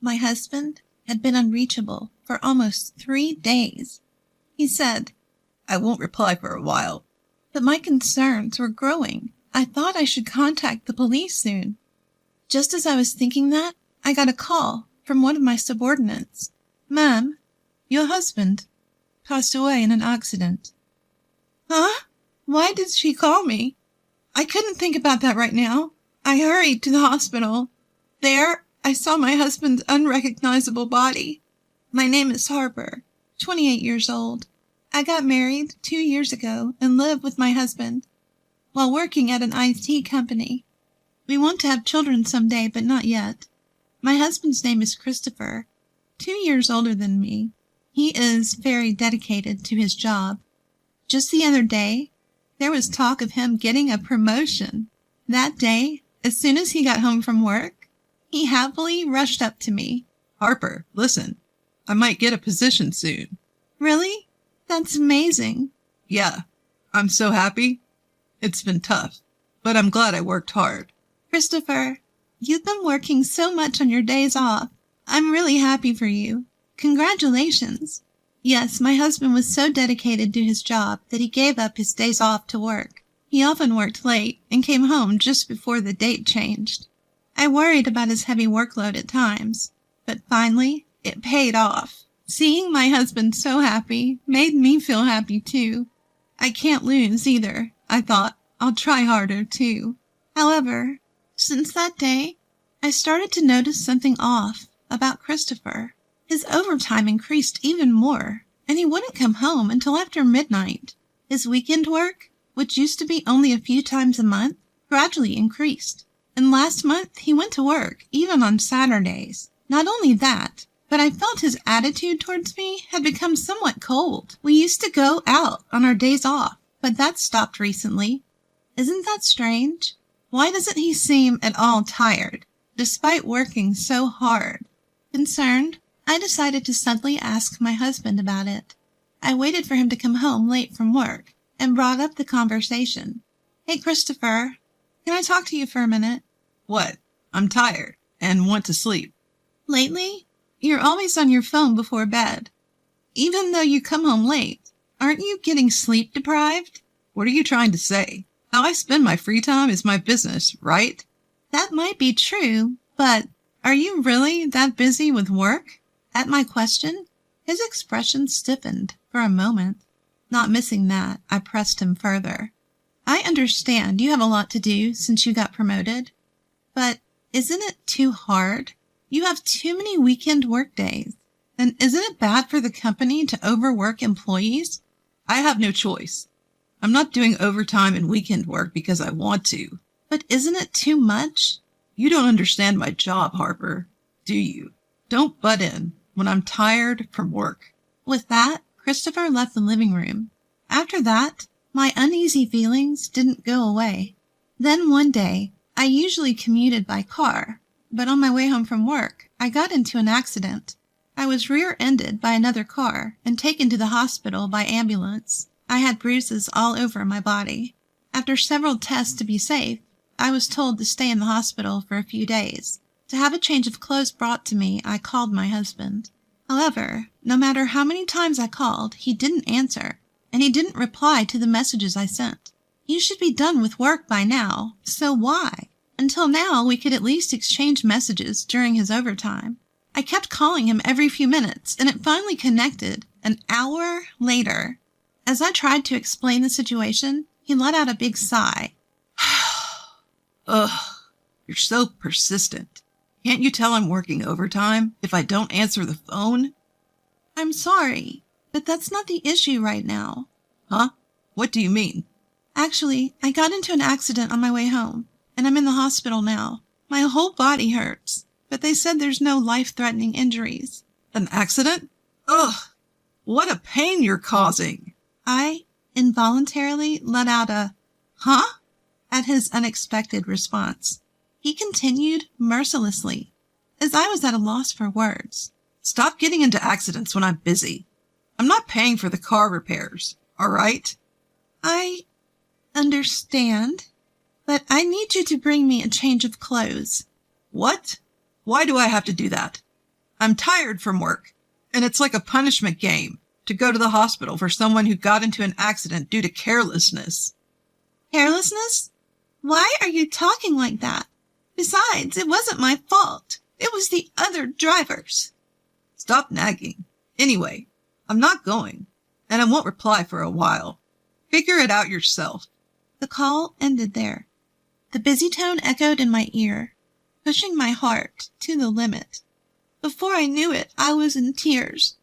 My husband had been unreachable for almost 3 days. He said, "I won't reply for a while." But my concerns were growing. I thought I should contact the police soon. Just as I was thinking that, I got a call from one of my subordinates. "Ma'am, your husband passed away in an accident." Huh? Why did she call me? I couldn't think about that right now. I hurried to the hospital. There, I saw my husband's unrecognizable body. My name is Harper, 28 years old. I got married 2 years ago and live with my husband while working at an IT company. We want to have children someday, but not yet. My husband's name is Christopher, 2 years older than me. He is very dedicated to his job. Just the other day, there was talk of him getting a promotion. That day, as soon as he got home from work, he happily rushed up to me. "Harper, listen. I might get a position soon." "Really? That's amazing." "Yeah, I'm so happy. It's been tough, but I'm glad I worked hard." "Christopher, you've been working so much on your days off. I'm really happy for you. Congratulations." Yes, my husband was so dedicated to his job that he gave up his days off to work. He often worked late and came home just before the date changed. I worried about his heavy workload at times, but finally it paid off. Seeing my husband so happy made me feel happy too. I can't lose either, I thought. I'll try harder too. However, since that day, I started to notice something off about Christopher. His overtime increased even more, and he wouldn't come home until after midnight. His weekend work, which used to be only a few times a month, gradually increased. And last month, he went to work, even on Saturdays. Not only that, but I felt his attitude towards me had become somewhat cold. We used to go out on our days off, but that stopped recently. Isn't that strange? Why doesn't he seem at all tired, despite working so hard? Concerned, I decided to suddenly ask my husband about it. I waited for him to come home late from work and brought up the conversation. "Hey, Christopher, can I talk to you for a minute?" "What? I'm tired and want to sleep." "Lately, you're always on your phone before bed. Even though you come home late, aren't you getting sleep deprived?" "What are you trying to say? How I spend my free time is my business, right?" "That might be true, but are you really that busy with work?" At my question, his expression stiffened for a moment. Not missing that, I pressed him further. "I understand you have a lot to do since you got promoted, but isn't it too hard? You have too many weekend work days. And isn't it bad for the company to overwork employees?" "I have no choice. I'm not doing overtime and weekend work because I want to." "But isn't it too much?" "You don't understand my job, Harper, do you? Don't butt in when I'm tired from work." With that, Christopher left the living room. After that, my uneasy feelings didn't go away. Then one day, I usually commuted by car, but on my way home from work, I got into an accident. I was rear-ended by another car and taken to the hospital by ambulance. I had bruises all over my body. After several tests to be safe, I was told to stay in the hospital for a few days. To have a change of clothes brought to me, I called my husband. However, no matter how many times I called, he didn't answer, and he didn't reply to the messages I sent. You should be done with work by now, so why? Until now, we could at least exchange messages during his overtime. I kept calling him every few minutes, and it finally connected an hour later. As I tried to explain the situation, he let out a big sigh. Ugh, you're so persistent. Can't you tell I'm working overtime if I don't answer the phone? "I'm sorry, but that's not the issue right now." "Huh? What do you mean?" "Actually, I got into an accident on my way home, and I'm in the hospital now. My whole body hurts, but they said there's no life-threatening injuries." "An accident? Ugh, what a pain you're causing." I involuntarily let out a, "Huh?" at his unexpected response. He continued mercilessly, as I was at a loss for words. "Stop getting into accidents when I'm busy. I'm not paying for the car repairs, all right?" "I understand, but I need you to bring me a change of clothes." "What? Why do I have to do that?" I'm tired from work, and it's like a punishment game to go to the hospital for someone who got into an accident due to carelessness. Carelessness? Why are you talking like that? Besides, it wasn't my fault. It was the other drivers. Stop nagging. Anyway, I'm not going, and I won't reply for a while. Figure it out yourself. The call ended there. The busy tone echoed in my ear, pushing my heart to the limit. Before I knew it, I was in tears.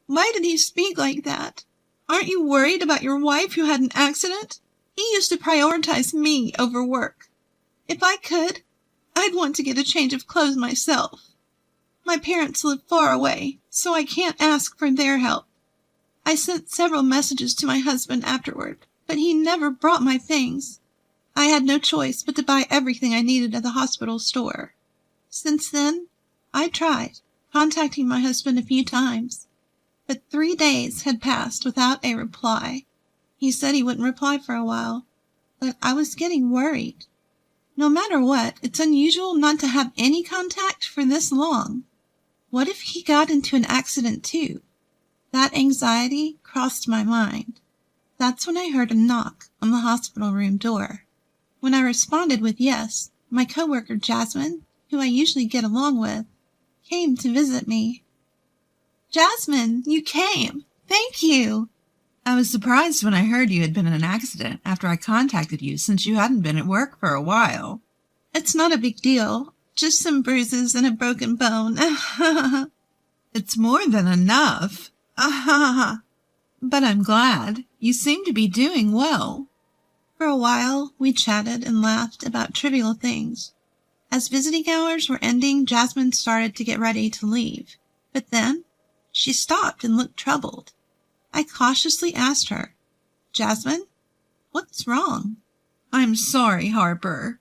Why did he speak like that? Aren't you worried about your wife who had an accident? He used to prioritize me over work. If I could, I'd want to get a change of clothes myself. My parents live far away, so I can't ask for their help. I sent several messages to my husband afterward, but he never brought my things. I had no choice but to buy everything I needed at the hospital store. Since then, I tried contacting my husband a few times, but 3 days had passed without a reply. He said he wouldn't reply for a while, but I was getting worried. No matter what, it's unusual not to have any contact for this long. What if he got into an accident too? That anxiety crossed my mind. That's when I heard a knock on the hospital room door. When I responded with yes, my coworker Jasmine, who I usually get along with, came to visit me. Jasmine, you came. Thank you. I was surprised when I heard you had been in an accident after I contacted you since you hadn't been at work for a while. It's not a big deal. Just some bruises and a broken bone. It's more than enough. But I'm glad. You seem to be doing well. For a while, we chatted and laughed about trivial things. As visiting hours were ending, Jasmine started to get ready to leave. But then, she stopped and looked troubled. I cautiously asked her, Jasmine, what's wrong? I'm sorry, Harper.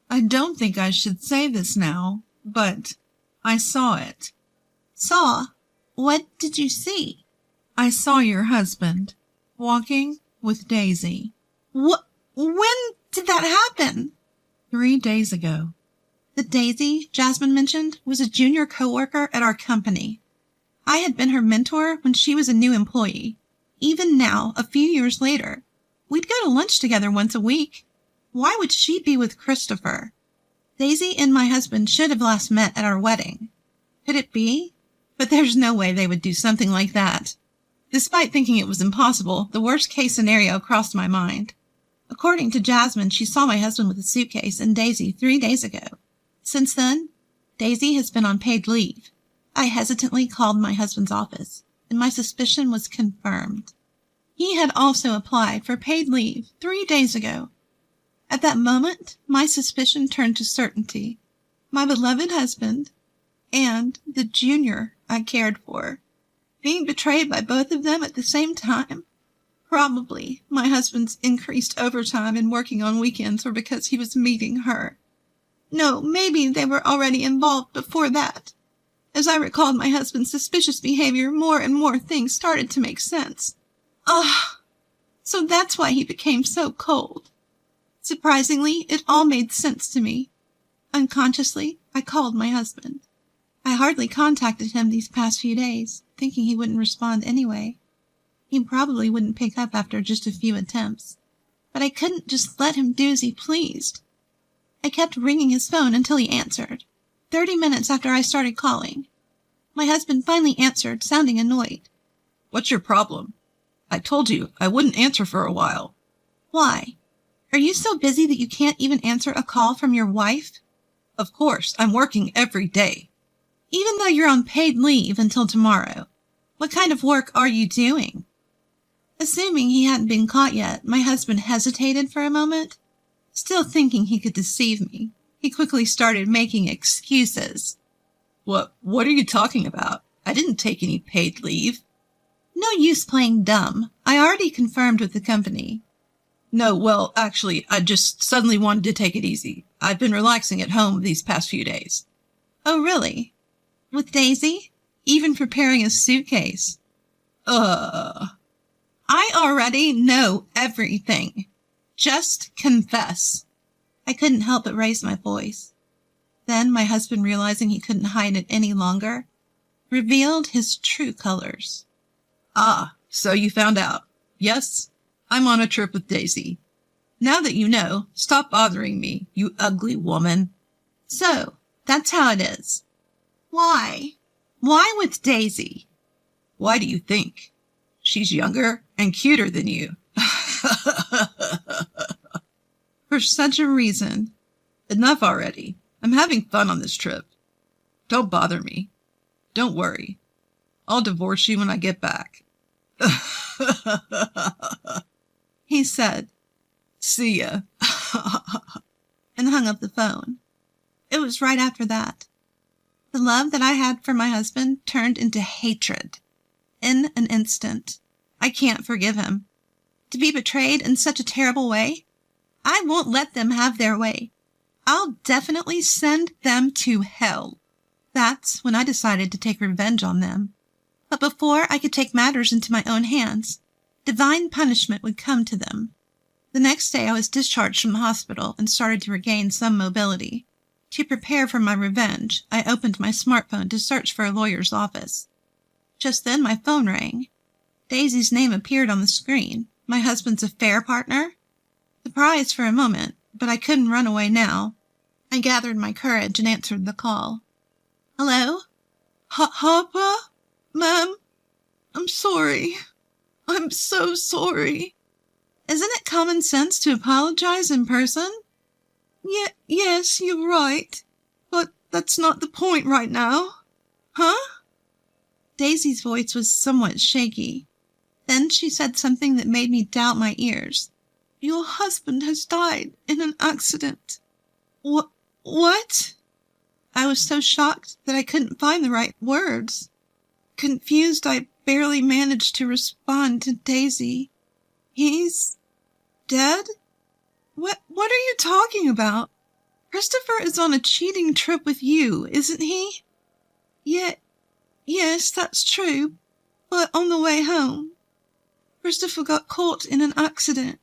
I don't think I should say this now, but I saw it. Saw? What did you see? I saw your husband walking with Daisy. When did that happen? 3 days ago. The Daisy Jasmine mentioned was a junior coworker at our company. I had been her mentor when she was a new employee. Even now, a few years later, we'd go to lunch together once a week. Why would she be with Christopher? Daisy and my husband should have last met at our wedding. Could it be? But there's no way they would do something like that. Despite thinking it was impossible, the worst-case scenario crossed my mind. According to Jasmine, she saw my husband with a suitcase and Daisy 3 days ago. Since then, Daisy has been on paid leave. I hesitantly called my husband's office, and my suspicion was confirmed. He had also applied for paid leave 3 days ago. At that moment, my suspicion turned to certainty. My beloved husband and the junior I cared for, being betrayed by both of them at the same time. Probably my husband's increased overtime and working on weekends were because he was meeting her. No, maybe they were already involved before that. As I recalled my husband's suspicious behavior, more and more things started to make sense. So that's why he became so cold. Surprisingly, it all made sense to me. Unconsciously, I called my husband. I hardly contacted him these past few days, thinking he wouldn't respond anyway. He probably wouldn't pick up after just a few attempts. But I couldn't just let him do as he pleased. I kept ringing his phone until he answered, 30 minutes after I started calling. My husband finally answered, sounding annoyed. What's your problem? I told you I wouldn't answer for a while. Why? Are you so busy that you can't even answer a call from your wife? Of course, I'm working every day. Even though you're on paid leave until tomorrow. What kind of work are you doing? Assuming he hadn't been caught yet, my husband hesitated for a moment. Still thinking he could deceive me, he quickly started making excuses. What are you talking about? I didn't take any paid leave. No use playing dumb. I already confirmed with the company. No, well, actually, I just suddenly wanted to take it easy. I've been relaxing at home these past few days. Oh, really? With Daisy? Even preparing a suitcase? I already know everything. Just confess. I couldn't help but raise my voice. Then, my husband realizing he couldn't hide it any longer, revealed his true colors. Ah, so you found out. Yes, I'm on a trip with Daisy. Now that you know, stop bothering me, you ugly woman. So, that's how it is. Why? Why with Daisy? Why do you think? She's younger and cuter than you. For such a reason. Enough already. I'm having fun on this trip. Don't bother me. Don't worry. I'll divorce you when I get back. He said, See ya. and hung up the phone. It was right after that. The love that I had for my husband turned into hatred. In an instant. I can't forgive him. To be betrayed in such a terrible way? I won't let them have their way. I'll definitely send them to hell. That's when I decided to take revenge on them. But before I could take matters into my own hands, divine punishment would come to them. The next day I was discharged from the hospital and started to regain some mobility. To prepare for my revenge, I opened my smartphone to search for a lawyer's office. Just then my phone rang. Daisy's name appeared on the screen. My husband's affair partner? Surprised for a moment, but I couldn't run away now. I gathered my courage and answered the call. Hello? Harper? Ma'am? I'm sorry. I'm so sorry. Isn't it common sense to apologize in person? Yes, you're right. But that's not the point right now. Huh? Daisy's voice was somewhat shaky. Then she said something that made me doubt my ears. Your husband has died in an accident. What? I was so shocked that I couldn't find the right words. Confused, I barely managed to respond to Daisy. He's dead? What are you talking about? Christopher is on a cheating trip with you, isn't he? Yes, that's true. But on the way home, Christopher got caught in an accident.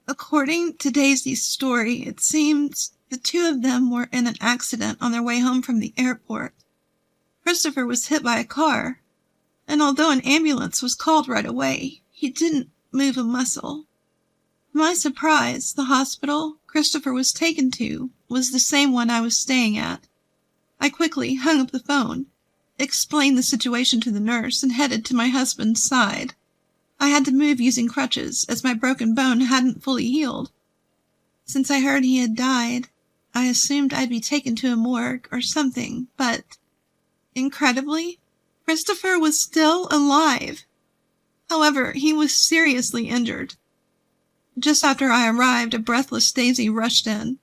According to Daisy's story, it seems the two of them were in an accident on their way home from the airport. Christopher was hit by a car, and although an ambulance was called right away, he didn't move a muscle. To my surprise, the hospital Christopher was taken to was the same one I was staying at. I quickly hung up the phone, explained the situation to the nurse, and headed to my husband's side. I had to move using crutches, as my broken bone hadn't fully healed. Since I heard he had died, I assumed I'd be taken to a morgue or something, but, incredibly, Christopher was still alive. However, he was seriously injured. Just after I arrived, a breathless Daisy rushed in.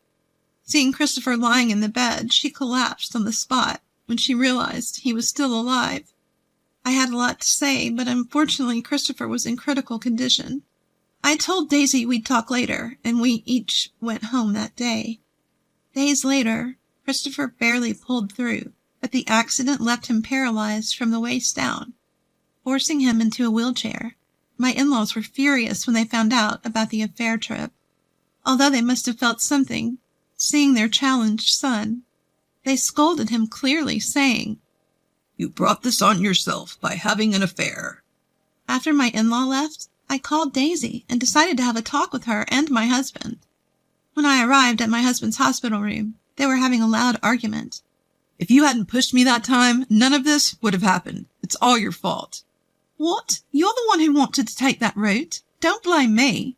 Seeing Christopher lying in the bed, she collapsed on the spot when she realized he was still alive. I had a lot to say, but unfortunately Christopher was in critical condition. I told Daisy we'd talk later, and we each went home that day. Days later, Christopher barely pulled through, but the accident left him paralyzed from the waist down, forcing him into a wheelchair. My in-laws were furious when they found out about the affair trip. Although they must have felt something, seeing their challenged son, they scolded him clearly, saying, You brought this on yourself by having an affair. After my in-law left, I called Daisy and decided to have a talk with her and my husband. When I arrived at my husband's hospital room, they were having a loud argument. If you hadn't pushed me that time, none of this would have happened. It's all your fault. What? You're the one who wanted to take that route. Don't blame me.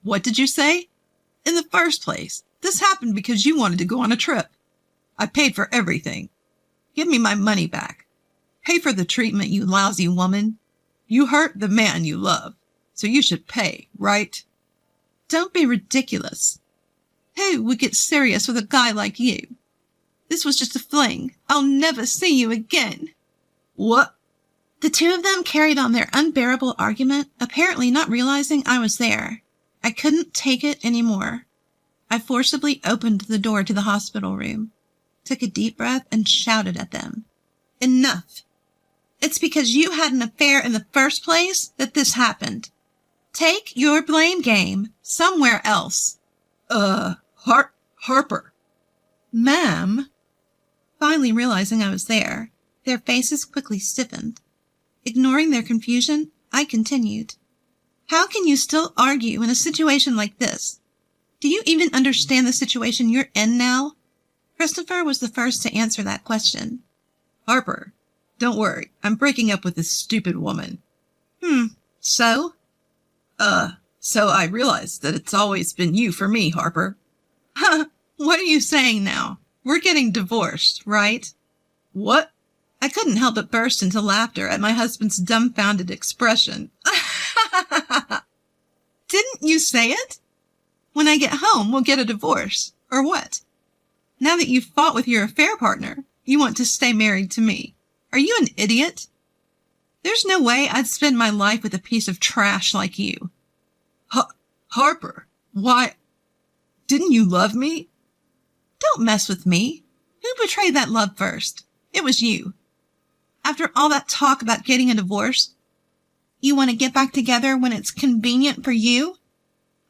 What did you say? In the first place, this happened because you wanted to go on a trip. I paid for everything. Give me my money back. Pay for the treatment, you lousy woman. You hurt the man you love, so you should pay, right? Don't be ridiculous. Who would get serious with a guy like you? This was just a fling. I'll never see you again. What? The two of them carried on their unbearable argument, apparently not realizing I was there. I couldn't take it anymore. I forcibly opened the door to the hospital room, took a deep breath, and shouted at them. Enough! It's because you had an affair in the first place that this happened. Take your blame game somewhere else. Harper. Ma'am. Finally realizing I was there, Their faces quickly stiffened. Ignoring their confusion, I continued. How can you still argue in a situation like this? Do you even understand the situation you're in now? Christopher was the first to answer that question. Harper, don't worry. I'm breaking up with this stupid woman. So? So I realized that it's always been you for me, Harper. What are you saying now? We're getting divorced, right? What? I couldn't help but burst into laughter at my husband's dumbfounded expression. Didn't you say it? When I get home, we'll get a divorce. Or what? Now that you've fought with your affair partner, you want to stay married to me. Are you an idiot? There's no way I'd spend my life with a piece of trash like you. Harper, why? Didn't you love me? Don't mess with me. Who betrayed that love first? It was you. After all that talk about getting a divorce, you want to get back together when it's convenient for you?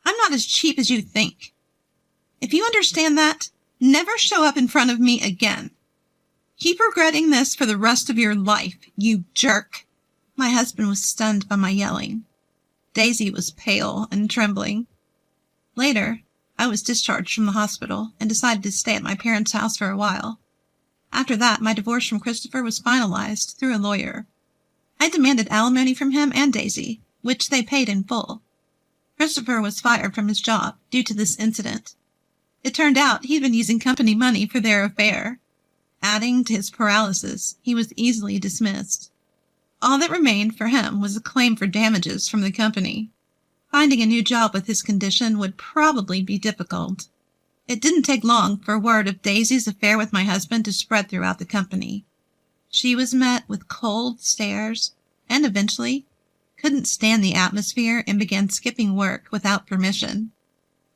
I'm not as cheap as you think. If you understand that, never show up in front of me again. Keep regretting this for the rest of your life, you jerk. My husband was stunned by my yelling. Daisy was pale and trembling. Later, I was discharged from the hospital and decided to stay at my parents' house for a while. After that, my divorce from Christopher was finalized through a lawyer. I demanded alimony from him and Daisy, which they paid in full. Christopher was fired from his job due to this incident. It turned out he'd been using company money for their affair. Adding to his paralysis, he was easily dismissed. All that remained for him was a claim for damages from the company. Finding a new job with his condition would probably be difficult. It didn't take long for word of Daisy's affair with my husband to spread throughout the company. She was met with cold stares and eventually couldn't stand the atmosphere and began skipping work without permission.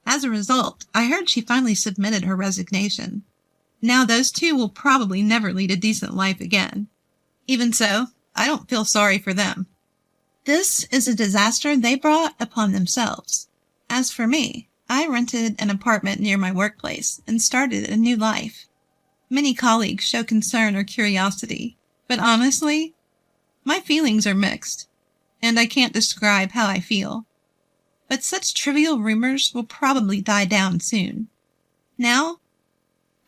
As a result, I heard she finally submitted her resignation. Now those two will probably never lead a decent life again. Even so, I don't feel sorry for them. This is a disaster they brought upon themselves. As for me, I rented an apartment near my workplace and started a new life. Many colleagues show concern or curiosity, but honestly, my feelings are mixed, and I can't describe how I feel. But such trivial rumors will probably die down soon. Now,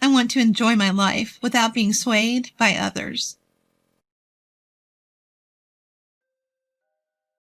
I want to enjoy my life without being swayed by others.